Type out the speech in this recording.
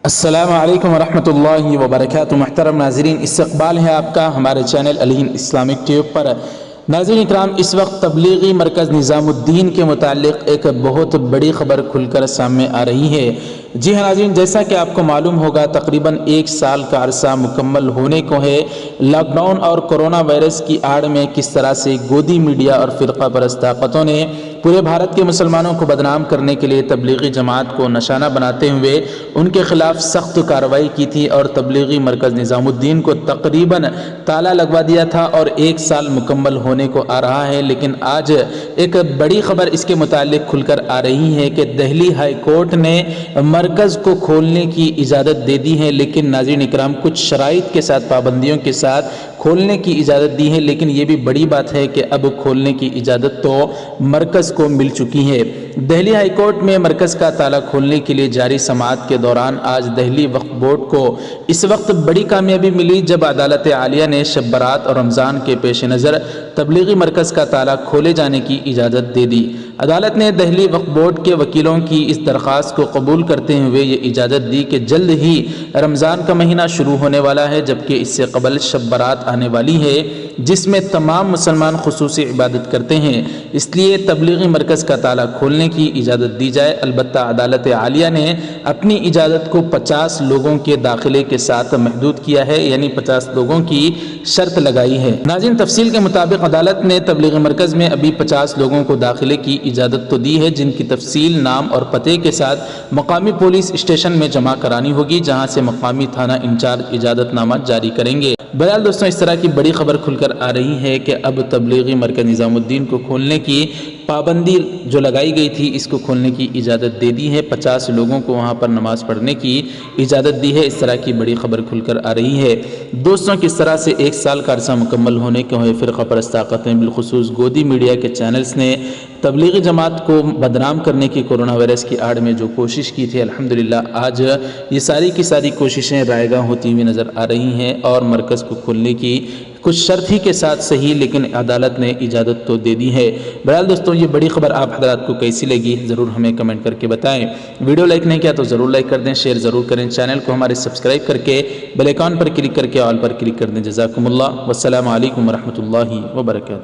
السلام علیکم ورحمۃ اللہ وبرکاتہ۔ محترم ناظرین، استقبال ہے آپ کا ہمارے چینل الہند اسلامک ٹیوب پر۔ ناظرین اکرام، اس وقت تبلیغی مرکز نظام الدین کے متعلق ایک بہت بڑی خبر کھل کر سامنے آ رہی ہے۔ جی ہاں ناظرین، جیسا کہ آپ کو معلوم ہوگا تقریباً 1 سال کا عرصہ مکمل ہونے کو ہے۔ لاک ڈاؤن اور کرونا وائرس کی آڑ میں کس طرح سے گودی میڈیا اور فرقہ پرست طاقتوں نے پورے بھارت کے مسلمانوں کو بدنام کرنے کے لیے تبلیغی جماعت کو نشانہ بناتے ہوئے ان کے خلاف سخت کارروائی کی تھی اور تبلیغی مرکز نظام الدین کو تقریباً تالا لگوا دیا تھا، اور 1 سال مکمل ہونے کو آ رہا ہے۔ لیکن آج ایک بڑی خبر اس کے متعلق کھل کر آ رہی ہے کہ دہلی ہائی کورٹ نے مرکز کو کھولنے کی اجازت دے دی ہے، لیکن ناظرین اکرام کچھ شرائط کے ساتھ، پابندیوں کے ساتھ کھولنے کی اجازت دی ہے۔ لیکن یہ بھی بڑی بات ہے کہ اب کھولنے کی اجازت تو مرکز کو مل چکی ہے۔ دہلی ہائی کورٹ میں مرکز کا تالا کھولنے کے لیے جاری سماعت کے دوران آج دہلی وقف بورڈ کو اس وقت بڑی کامیابی ملی جب عدالت عالیہ نے شب برات اور رمضان کے پیش نظر تبلیغی مرکز کا تالا کھولے جانے کی اجازت دے دی۔ عدالت نے دہلی وقف بورڈ کے وکیلوں کی اس درخواست کو قبول کرتے ہوئے یہ اجازت دی کہ جلد ہی رمضان کا مہینہ شروع ہونے والا ہے، جبکہ اس سے قبل شب برات آنے والی ہے جس میں تمام مسلمان خصوصی عبادت کرتے ہیں، اس لیے تبلیغی مرکز کا تالا کھولنے کی اجازت دی جائے۔ البتہ عدالت عالیہ نے اپنی اجازت کو 50 لوگوں کے داخلے کے ساتھ محدود کیا ہے، یعنی 50 لوگوں کی شرط لگائی ہے۔ ناظرین، تفصیل کے مطابق عدالت نے تبلیغی مرکز میں ابھی 50 لوگوں کو داخلے کی اجازت تو دی ہے، جن کی تفصیل نام اور پتے کے ساتھ مقامی پولیس اسٹیشن میں جمع کرانی ہوگی، جہاں سے مقامی تھانہ انچارج اجازت نامہ جاری کریں گے۔ بہرحال دوستوں، اس طرح کی بڑی خبر کھل کر آ رہی ہے کہ اب تبلیغی مرکز نظام الدین کو کھولنے کی پابندی جو لگائی گئی تھی اس کو کھولنے کی اجازت دے دی ہے۔ 50 لوگوں کو وہاں پر نماز پڑھنے کی اجازت دی ہے۔ اس طرح کی بڑی خبر کھل کر آ رہی ہے۔ دوستوں، کس طرح سے 1 سال کا عرصہ مکمل ہونے کو ہے، فرقہ پرست طاقتیں بالخصوص گودی میڈیا کے چینلز نے تبلیغی جماعت کو بدنام کرنے کی کورونا وائرس کی آڑ میں جو کوشش کی تھی، الحمدللہ آج یہ ساری کی ساری کوششیں رائے گاں ہوتی ہوئی نظر آ رہی ہیں، اور مرکز کو کھولنے کی کچھ شرط ہی کے ساتھ صحیح، لیکن عدالت نے اجازت تو دے دی ہے۔ بہرحال دوستوں، یہ بڑی خبر آپ حضرات کو کیسی لگی ضرور ہمیں کمنٹ کر کے بتائیں۔ ویڈیو لائک نہیں کیا تو ضرور لائک کر دیں، شیئر ضرور کریں، چینل کو ہمارے سبسکرائب کر کے بیل آئیکن پر کلک کر کے آل پر کلک کر دیں۔ جزاکم اللہ، والسلام علیکم ورحمۃ اللہ وبرکاتہ۔